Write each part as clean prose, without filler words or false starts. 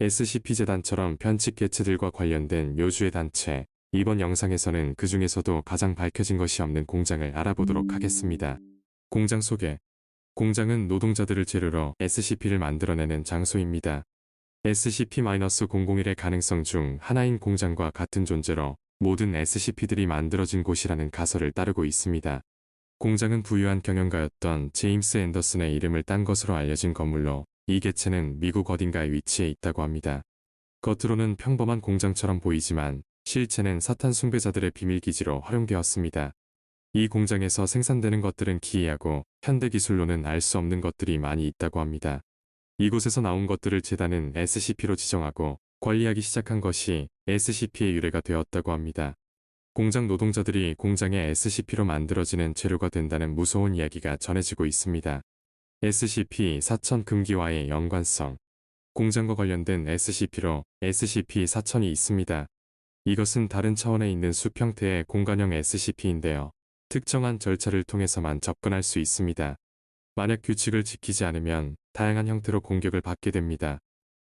SCP-재단처럼 편측 개체들과 관련된 묘주의 단체, 이번 영상에서는 그 중에서도 가장 밝혀진 것이 없는 공장을 알아보도록 하겠습니다. 공장 소개. 공장은 노동자들을 재료로 SCP를 만들어내는 장소입니다. SCP-001의 가능성 중 하나인 공장과 같은 존재로 모든 SCP들이 만들어진 곳이라는 가설을 따르고 있습니다. 공장은 부유한 경영가였던 제임스 앤더슨의 이름을 딴 것으로 알려진 건물로 이 개체는 미국 어딘가에 위치해 있다고 합니다. 겉으로는 평범한 공장처럼 보이지만 실체는 사탄 숭배자들의 비밀기지로 활용되었습니다. 이 공장에서 생산되는 것들은 기이하고 현대 기술로는 알 수 없는 것들이 많이 있다고 합니다. 이곳에서 나온 것들을 재단은 SCP로 지정하고 관리하기 시작한 것이 SCP의 유래가 되었다고 합니다. 공장 노동자들이 공장의 SCP로 만들어지는 재료가 된다는 무서운 이야기가 전해지고 있습니다. SCP-4000 금기와의 연관성. 공장과 관련된 SCP로 SCP-4000이 있습니다. 이것은 다른 차원에 있는 숲 형태의 공간형 SCP인데요. 특정한 절차를 통해서만 접근할 수 있습니다. 만약 규칙을 지키지 않으면 다양한 형태로 공격을 받게 됩니다.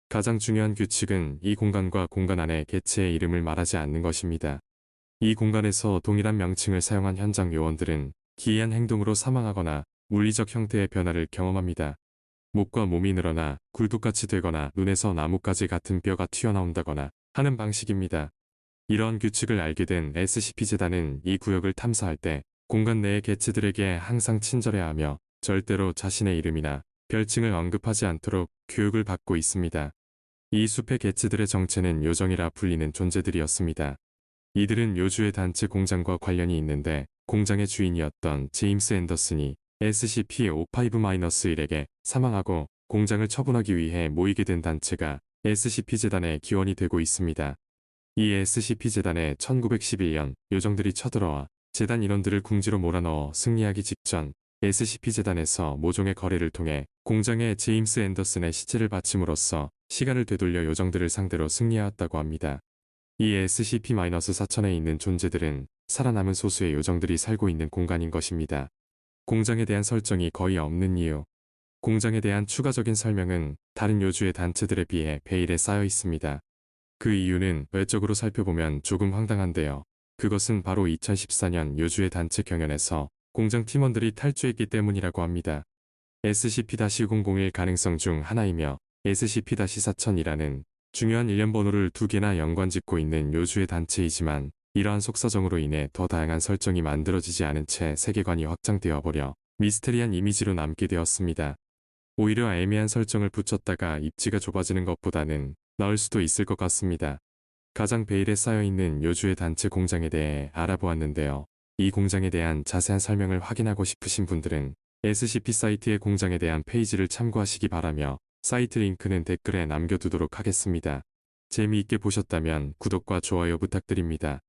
가장 중요한 규칙은 이 공간과 공간 안의 개체의 이름을 말하지 않는 것입니다. 이 공간에서 동일한 명칭을 사용한 현장 요원들은 기이한 행동으로 사망하거나 물리적 형태의 변화를 경험합니다. 목과 몸이 늘어나 굴뚝같이 되거나 눈에서 나뭇가지 같은 뼈가 튀어나온다거나 하는 방식입니다. 이런 규칙을 알게 된 SCP-재단은 이 구역을 탐사할 때 공간 내의 개체들에게 항상 친절해야 하며 절대로 자신의 이름이나 별칭을 언급하지 않도록 교육을 받고 있습니다. 이 숲의 개체들의 정체는 요정이라 불리는 존재들이었습니다. 이들은 묘주의 단체 공장과 관련이 있는데 공장의 주인이었던 제임스 앤더슨이 SCP-55-1에게 사망하고 공장을 처분하기 위해 모이게 된 단체가 SCP-재단의 기원이 되고 있습니다. 이 SCP-재단에 1911년 요정들이 쳐들어와 재단 인원들을 궁지로 몰아넣어 승리하기 직전 SCP-재단에서 모종의 거래를 통해 공장에 제임스 앤더슨의 시체를 바침으로써 시간을 되돌려 요정들을 상대로 승리하였다고 합니다. 이 SCP-4000에 있는 존재들은 살아남은 소수의 요정들이 살고 있는 공간인 것입니다. 공장에 대한 설정이 거의 없는 이유. 공장에 대한 추가적인 설명은 다른 요주의 단체들에 비해 베일에 쌓여 있습니다. 그 이유는 외적으로 살펴보면 조금 황당한데요. 그것은 바로 2014년 요주의 단체 경연에서 공장 팀원들이 탈주했기 때문이라고 합니다. SCP-001 가능성 중 하나이며 SCP-4000이라는 중요한 일련 번호를 두 개나 연관짓고 있는 요주의 단체이지만 이러한 속사정으로 인해 더 다양한 설정이 만들어지지 않은 채 세계관이 확장되어 버려 미스테리한 이미지로 남게 되었습니다. 오히려 애매한 설정을 붙였다가 입지가 좁아지는 것보다는 나을 수도 있을 것 같습니다. 가장 베일에 쌓여있는 요주의 단체 공장에 대해 알아보았는데요. 이 공장에 대한 자세한 설명을 확인하고 싶으신 분들은 SCP 사이트의 공장에 대한 페이지를 참고하시기 바라며 사이트 링크는 댓글에 남겨두도록 하겠습니다. 재미있게 보셨다면 구독과 좋아요 부탁드립니다.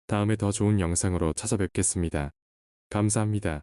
다음에 더 좋은 영상으로 찾아뵙겠습니다. 감사합니다.